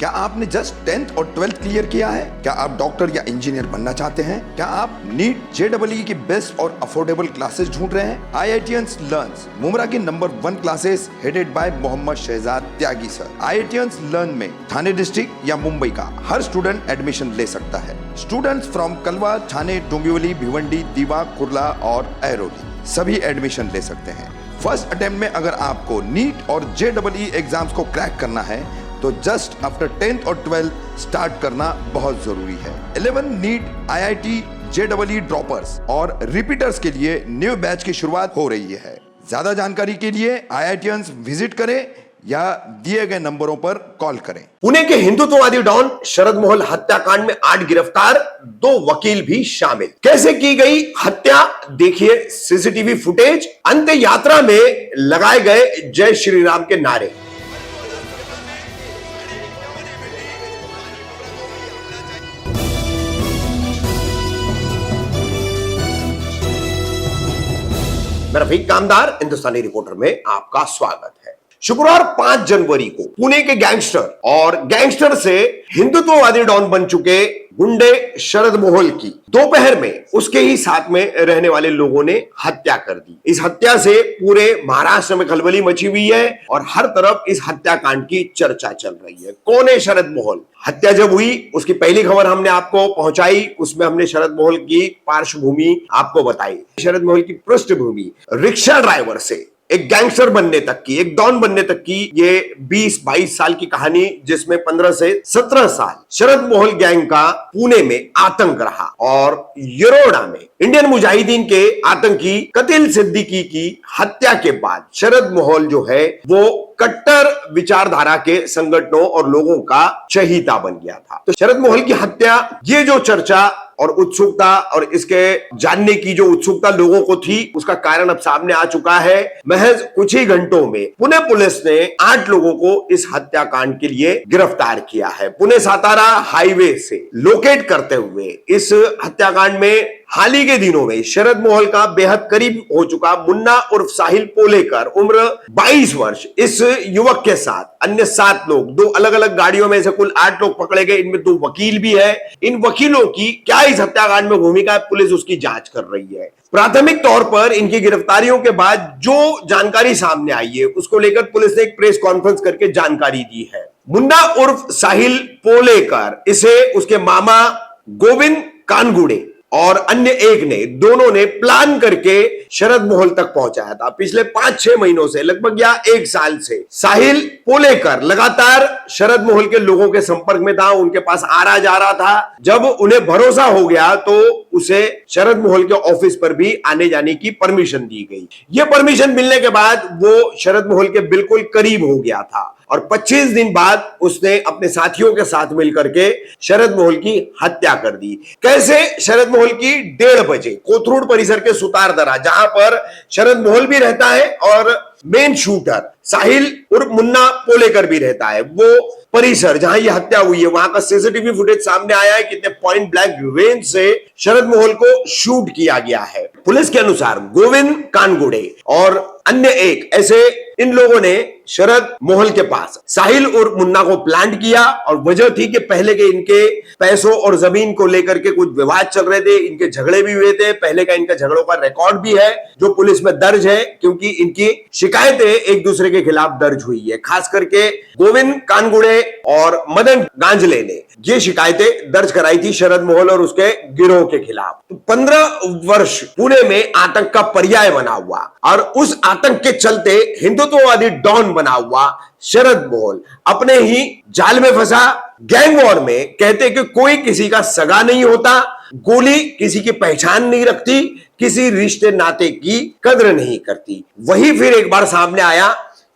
क्या आपने just 10th और 12th क्लियर किया है? क्या आप डॉक्टर या इंजीनियर बनना चाहते हैं? क्या आप नीट JEE की बेस्ट और अफोर्डेबल क्लासेस ढूंढ रहे हैं? IITians Learns, मुमरा की number 1 classes headed by Mohammad Shahzad Tyagi sir. IITians Learn में थाने डिस्ट्रिक्ट या मुंबई का हर स्टूडेंट एडमिशन ले सकता है। स्टूडेंट्स फ्रॉम कलवा, थाने, डोंबिवली, भिवंडी, दीवा, कुर्ला और ऐरोली सभी एडमिशन ले सकते हैं। फर्स्ट अटेम्प्ट में अगर आपको नीट और JEE एग्जाम्स को क्रैक करना है तो जस्ट आफ्टर 10th और 12th स्टार्ट करना बहुत जरूरी है। 11 नीट IIT JEE ड्रॉपर्स और रिपीटर्स के लिए न्यू बैच की शुरुआत हो रही है। ज्यादा जानकारी के लिए IITians विजिट करें या दिए गए नंबरों पर कॉल करें। पुणे के हिंदुत्ववादी डॉन शरद मोहल हत्याकांड में 8 गिरफ्तार, 2 वकील भी शामिल। कैसे की गई हत्या, देखिए सीसीटीवी फुटेज। अंत्य यात्रा में लगाए गए जय श्री राम के नारे। मैं रफीक कामदार, हिंदुस्तानी रिपोर्टर में आपका स्वागत है। शुक्रवार 5 जनवरी को पुणे के गैंगस्टर और गैंगस्टर से हिंदुत्ववादी डॉन बन चुके गुंडे शरद मोहल की दोपहर में उसके ही साथ में रहने वाले लोगों ने हत्या कर दी। इस हत्या से पूरे महाराष्ट्र में खलबली मची हुई है और हर तरफ इस हत्याकांड की चर्चा चल रही है। कौन है शरद मोहल? हत्या जब हुई उसकी पहली खबर हमने आपको पहुंचाई, उसमें हमने शरद मोहल की पार्श्वभूमि आपको बताई। शरद मोहल की पृष्ठभूमि रिक्शा ड्राइवर से एक गैंगस्टर बनने तक की, एक डॉन बनने तक की ये 20-22 साल की कहानी, जिसमें 15 से 17 साल शरद मोहल गैंग का पुणे में आतंक रहा और यरोड़ा में इंडियन मुजाहिदीन के आतंकी कतिल सिद्दीकी की हत्या के बाद शरद मोहल जो है वो कट्टर विचारधारा के संगठनों और लोगों का चहीता बन गया था। तो शरद मोहल की हत्या, ये जो चर्चा और उत्सुकता और इसके जानने की जो उत्सुकता लोगों को थी, उसका कारण अब सामने आ चुका है। महज कुछ ही घंटों में पुणे पुलिस ने 8 लोगों को इस हत्याकांड के लिए गिरफ्तार किया है। पुणे सातारा हाईवे से लोकेट करते हुए इस हत्याकांड में हाल ही के दिनों में शरद मोहल का बेहद करीब हो चुका मुन्ना उर्फ साहिल पोलेकर, उम्र 22 वर्ष, इस युवक के साथ अन्य 7 लोग, 2 अलग अलग गाड़ियों में से कुल 8 लोग पकड़े गए। इनमें 2 वकील भी है। इन वकीलों की क्या इस हत्याकांड में भूमिका है, पुलिस उसकी जांच कर रही है। प्राथमिक तौर पर इनकी गिरफ्तारियों के बाद जो जानकारी सामने आई है उसको लेकर पुलिस ने एक प्रेस कॉन्फ्रेंस करके जानकारी दी है। मुन्ना उर्फ साहिल पोलेकर, इसे उसके मामा गोविंद कानगुड़े और अन्य एक ने, दोनों ने प्लान करके शरद मोहल तक पहुंचाया था। पिछले 5-6 महीनों से, लगभग या 1 साल से साहिल पोलेकर लगातार शरद मोहल के लोगों के संपर्क में था, उनके पास आ रहा जा रहा था। जब उन्हें भरोसा हो गया तो उसे शरद मोहल के ऑफिस पर भी आने जाने की परमिशन दी गई। यह परमिशन मिलने के बाद वो शरद मोहल के बिल्कुल करीब हो गया था और 25 दिन बाद उसने अपने साथियों के साथ मिलकर के शरद मोहल की हत्या कर दी। कैसे? शरद मोहल की 1:30 बजे कोथरूड परिसर के सुतारदरा, जहां पर शरद मोहल भी रहता है और मेन शूटर साहिल उर्फ मुन्ना पोलेकर भी रहता है, वो परिसर जहां यह हत्या हुई है, वहां का सीसीटीवी फुटेज सामने आया है। कितने पॉइंट ब्लैंक रेंज से शरद मोहल को शूट किया गया है। पुलिस के अनुसार गोविंद कानगुड़े और अन्य एक, ऐसे इन लोगों ने शरद मोहल के पास साहिल और मुन्ना को प्लांट किया और वजह थी कि पहले के इनके पैसों और जमीन को लेकर के कुछ विवाद चल रहे थे, इनके झगड़े भी हुए थे। पहले का इनका झगड़ों का रिकॉर्ड भी है जो पुलिस में दर्ज है, क्योंकि इनकी शिकायतें एक दूसरे के खिलाफ दर्ज हुई है। खास करके गोविंद कानगुड़े और मदन गांजले ने ये शिकायतें दर्ज कराई थी शरद मोहल और उसके गिरोह के खिलाफ। 15 वर्ष पुणे में आतंक का पर्याय बना हुआ और उस आतंक के चलते हिंदुत्ववादी डॉन बना हुआ शरद मोहल अपने ही जाल में फंसा। गैंग वॉर में कहते कि कोई किसी का सगा नहीं होता, गोली किसी की पहचान नहीं रखती, किसी रिश्ते नाते की कद्र नहीं करती। वही फिर एक बार सामने आया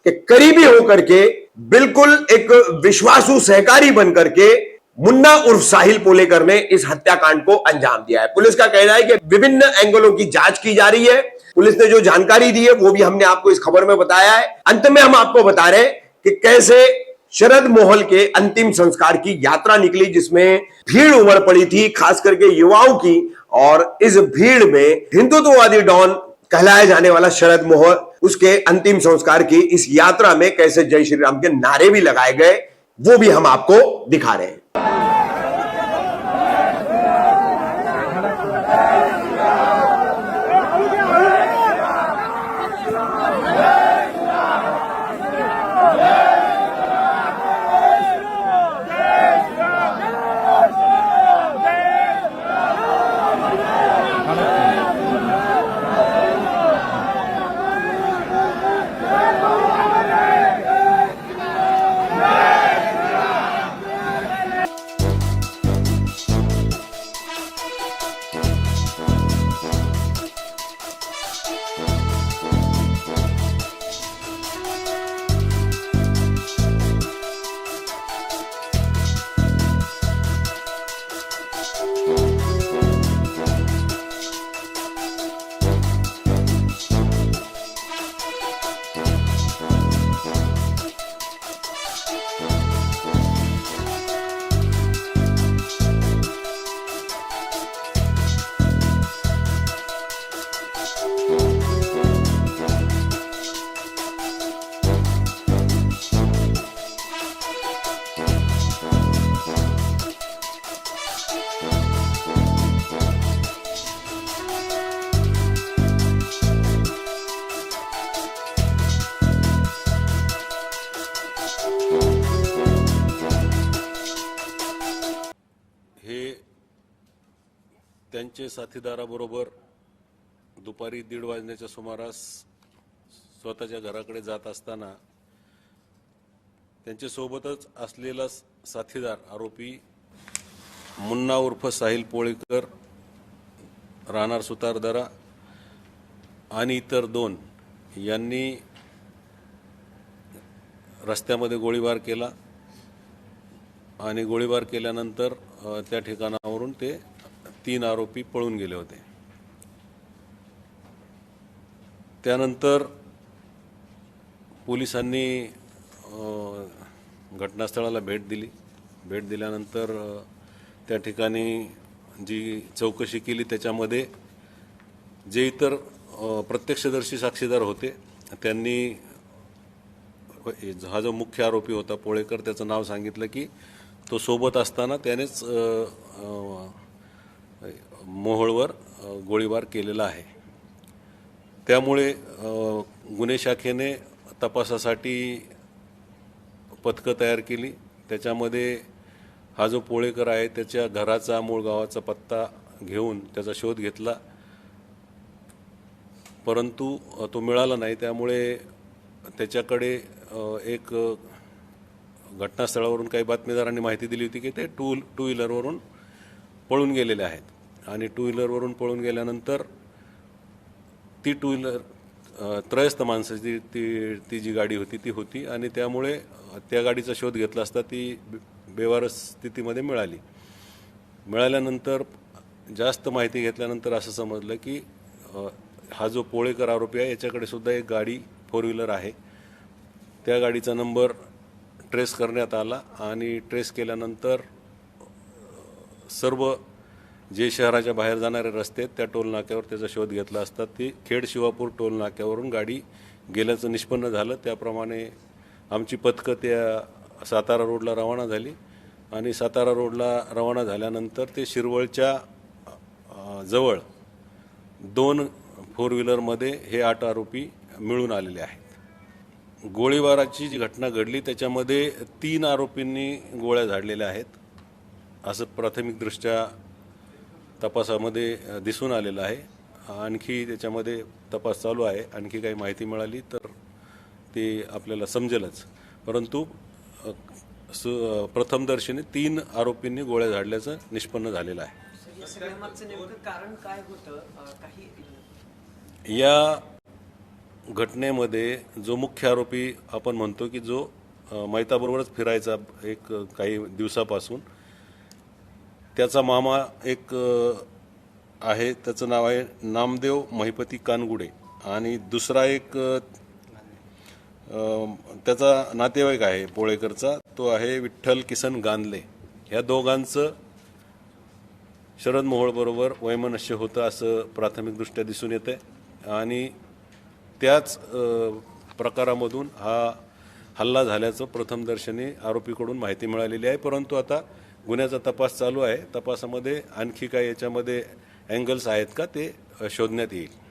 कि करीबी होकर के, बिल्कुल एक विश्वासु सहकारी बनकर के मुन्ना उर्फ साहिल पोलेकर ने इस हत्याकांड को अंजाम दिया है। पुलिस का कहना है कि विभिन्न एंगलों की जांच की जा रही है। पुलिस ने जो जानकारी दी है वो भी हमने आपको इस खबर में बताया है। अंत में हम आपको बता रहे हैं कि कैसे शरद मोहल के अंतिम संस्कार की यात्रा निकली, जिसमें भीड़ उमड़ पड़ी थी, खास करके युवाओं की। और इस भीड़ में हिंदुत्ववादी डॉन कहलाया जाने वाला शरद मोहल, उसके अंतिम संस्कार की इस यात्रा में कैसे जय श्री राम के नारे भी लगाए गए, वो भी हम आपको दिखा रहे हैं। त्यांचे साथीदाराबरोबर दुपारी 1:30 वाजण्याच्या सुमारास स्वतःच्या घराकडे जात असताना त्यांच्या सोबतच असलेला साथीदार आरोपी मुन्ना उर्फ साहिल पोळेकर राहणार सुतारदरा आणि इतर 2 यांनी रस्त्यामध्ये गोळीबार केला आणि गोळीबार केल्यानंतर त्या ठिकाणावरून ते 3 आरोपी पळून गेले होते। त्यानंतर पोलिसांनी घटनास्थळाला भेट दिली। भेट दिल्यानंतर त्या ठिकाणी जी चौकशी केली त्याच्यामध्ये जे इतर प्रत्यक्षदर्शी साक्षीदार होते त्यांनी हा जो मुख्य आरोपी होता पोळेकर त्याचं नाव सांगितलं की तो सोबत असताना त्यानेच मोहोळवर गोळीबार केलेला आहे। त्यामुळे गुन्हे शाखेने तपासासाठी पथकं तयार केली। त्याच्यामध्ये हा जो पोळेकर आहे त्याच्या घराचा मूळ गावाचा पत्ता घेऊन त्याचा शोध घेतला, परंतु तो मिळाला नाही। त्यामुळे त्याच्याकडे एक घटनास्थळावरून काही बातमीदारांनी माहिती दिली होती की ते टू व्हीलरवरून पळून गेलेले आहेत आणि टू व्हीलरवरून पळून गेल्यानंतर ती टू व्हीलर त्रयस्थ माणसाची ती जी गाडी होती ती होती आणि त्यामुळे त्या गाडीचा शोध घेतला असता ती बेवारस स्थितीमध्ये मिळाली। मिळाल्यानंतर जास्त माहिती घेतल्यानंतर असं समजलं की हा जो पोळेकर आरोपी आहे याच्याकडे सुद्धा एक गाडी 4 व्हीलर आहे। त्या गाडीचा नंबर ट्रेस करण्यात आला आणि ट्रेस केल्यानंतर सर्व जे शहराच्या बाहेर जाणारे रस्ते आहेत त्या टोल नाक्यावर त्याचा शोध घेतला असता ती खेड शिवापूर टोल नाक्यावरून गाडी गेल्याचं निष्पन्न झालं। त्याप्रमाणे आमची पथकं त्या सातारा रोडला रवाना झाली आणि सातारा रोडला रवाना झाल्यानंतर ते शिरवळच्या जवळ 2 4 व्हीलरमध्ये हे 8 आरोपी मिळून आलेले आहेत। गोळीबाराची जी घटना घडली त्याच्यामध्ये 3 आरोपींनी गोळ्या झाडलेल्या आहेत असं प्राथमिकदृष्ट्या तपासामध्ये दिसून आलेलं आहे। आणखी त्याच्यामध्ये तपास चालू आहे, आणखी काही माहिती मिळाली तर ते आपल्याला समजेलच, परंतु प्रथमदर्शनी 3 आरोपींनी गोळ्या झाडल्याचं निष्पन्न झालेलं आहे। कारण काय होतं काही या घटनेमध्ये जो मुख्य आरोपी आपण म्हणतो की जो मैताबरोबरच फिरायचा एक काही दिवसापासून, त्याचा मामा एक आहे त्याचं नाव आहे नामदेव महिपती कानगुडे आणि दुसरा एक त्याचा नातेवाईक आहे पोळेकरचा तो आहे विठ्ठल किसन गांधले। ह्या दोघांचं शरद मोहोळ बरोबर वैमनस्य होतं असं प्राथमिकदृष्ट्या दिसून येते आणि त्याच प्रकारामधून हा हल्ला झाल्याचं प्रथमदर्शनी आरोपीकडून माहिती मिळालेली आहे, परंतु आता गुन्ह्याचा तपास चालू आहे. तपासामध्ये आणखी काय याच्यामध्ये अँगल्स आहेत का ते शोधण्यात येईल.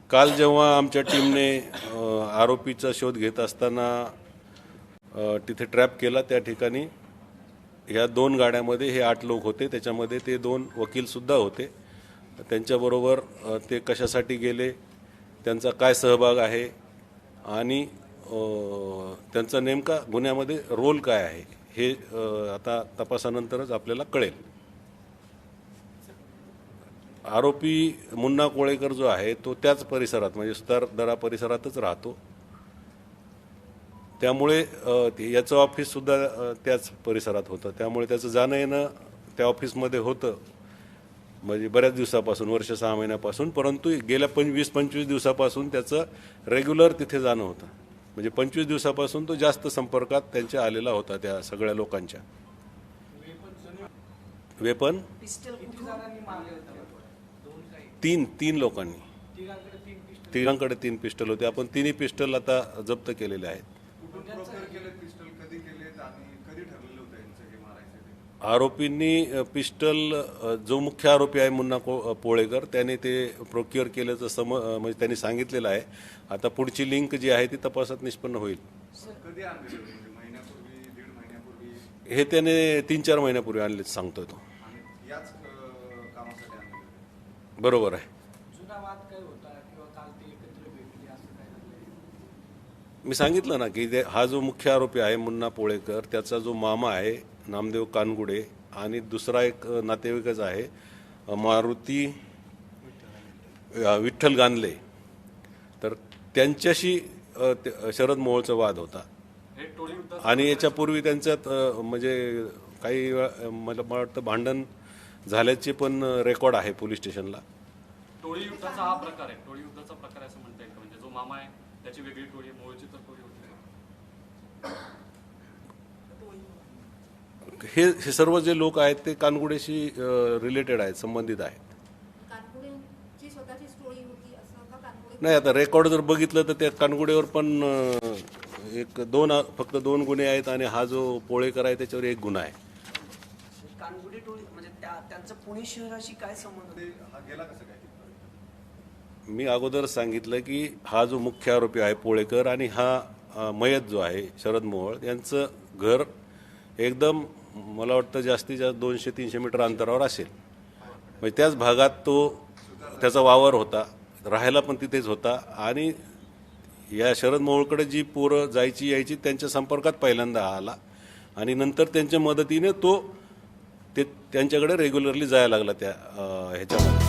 काल जेव्हा आमच्या टीमने आरोपीचा शोध घेत असताना तिथे ट्रॅप केला, त्या ठिकाणी ह्या 2 गाड्यामध्ये हे 8 लोक होते, त्याच्यामध्ये ते 2 वकीलसुद्धा होते. त्यांच्याबरोबर ते कशासाठी गेले, त्यांचा काय सहभाग आहे आणि त्यांचा नेमका गुन्ह्यामध्ये रोल काय आहे हे आता तपासानंतरच आपल्याला कळेल. आरोपी मुन्ना कोळेकर जो आहे तो त्याच परिसरात म्हणजे सुतारदरा परिसरातच राहतो, त्यामुळे याचं ऑफिससुद्धा त्याच परिसरात होतं, त्यामुळे त्याचं जाणं येणं त्या ऑफिसमध्ये होतं म्हणजे बऱ्याच दिवसापासून, वर्ष 6 महिन्यापासून. परंतु गेल्या 20-25 दिवसापासून त्याचं रेग्युलर तिथे जाणं होतं, म्हणजे 25 दिवसापासून तो जास्त संपर्कात त्यांच्या आलेला होता त्या सगळ्या लोकांच्या. वेपन पिस्टल तीन लोकांनी, तिघांकडे 3 पिस्टल होते. आपण 3ही पिस्टल आता जप्त केलेले आहेत. आरोपींनी पिस्टल जो मुख्य आरोपी आहे मुन्ना पोळेकर त्याने ते प्रोक्युअर केल्याचं म्हणजे त्यांनी सांगितलेलं आहे. आता पुढची लिंक जी आहे ती तपासात निष्पन्न होईल. हे त्याने 3-4 महिन्यापूर्वी आणले सांगतोय तो. बरोबर आहे. मी सांगितलं ना की हा जो मुख्य आरोपी आहे मुन्ना पोळेकर त्याचा जो मामा आहे नामदेव कानगुडे आणि दुसरा एक नातेवाईकच आहे मारुती विठ्ठल गांधले, तर त्यांच्याशी शरद मोहोळचा वाद होता. आणि याच्यापूर्वी त्यांच्यात म्हणजे काही मला वाटतं भांडण झाल्याचे पण रेकॉर्ड आहे पोलीस स्टेशनला. टोळी युद्धाचा हा प्रकार आहे, टोळी युद्धाचा प्रकार असं म्हणता येईल का? म्हणजे जो मामा आहे त्याची वेगळी टोळी, मूळची तर टोळी होती. हे सर्व जे लोक आहेत ते कानगुडेशी रिलेटेड आहेत, संबंधित आहेत. नाही, आता रेकॉर्ड जर बघितलं तर त्या कानगुडेवर पण फक्त 2 गुन्हे आहेत आणि हा जो पोळेकर आहे त्याच्यावर 1 गुन्हा आहे. कानगुडे टोळी म्हणजे त्यांचं पुणे शहराशी काय संबंध? मी अगोदर सांगितलं की हा जो मुख्य आरोपी आहे पोळेकर आणि हा मयत जो आहे शरद मोहोळ यांचं घर एकदम मला वाटतं जास्तीत जास्त 200-300 मीटर अंतरावर असेल. म्हणजे त्याच भागात त्याचा वावर होता, राहायला पण तिथेच होता. आणि या शरद मोहोळकडे जी पोरं जायची यायची त्यांच्या संपर्कात पहिल्यांदा आला आणि नंतर त्यांच्या मदतीने तो त्यांच्याकडे रेग्युलरली जायला लागला त्या ह्याच्यामध्ये.